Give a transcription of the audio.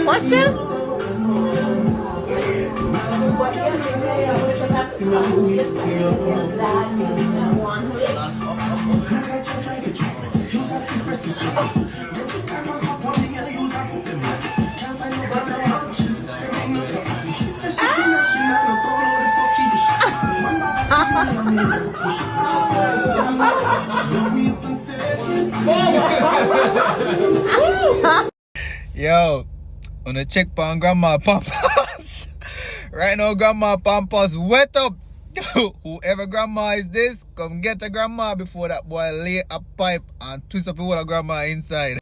Watch it. Yo, on the check on grandma pampas. Right now, grandma pampas wet up. Whoever grandma is this, come get a grandma before that boy lay a pipe and twist up the whole of grandma inside.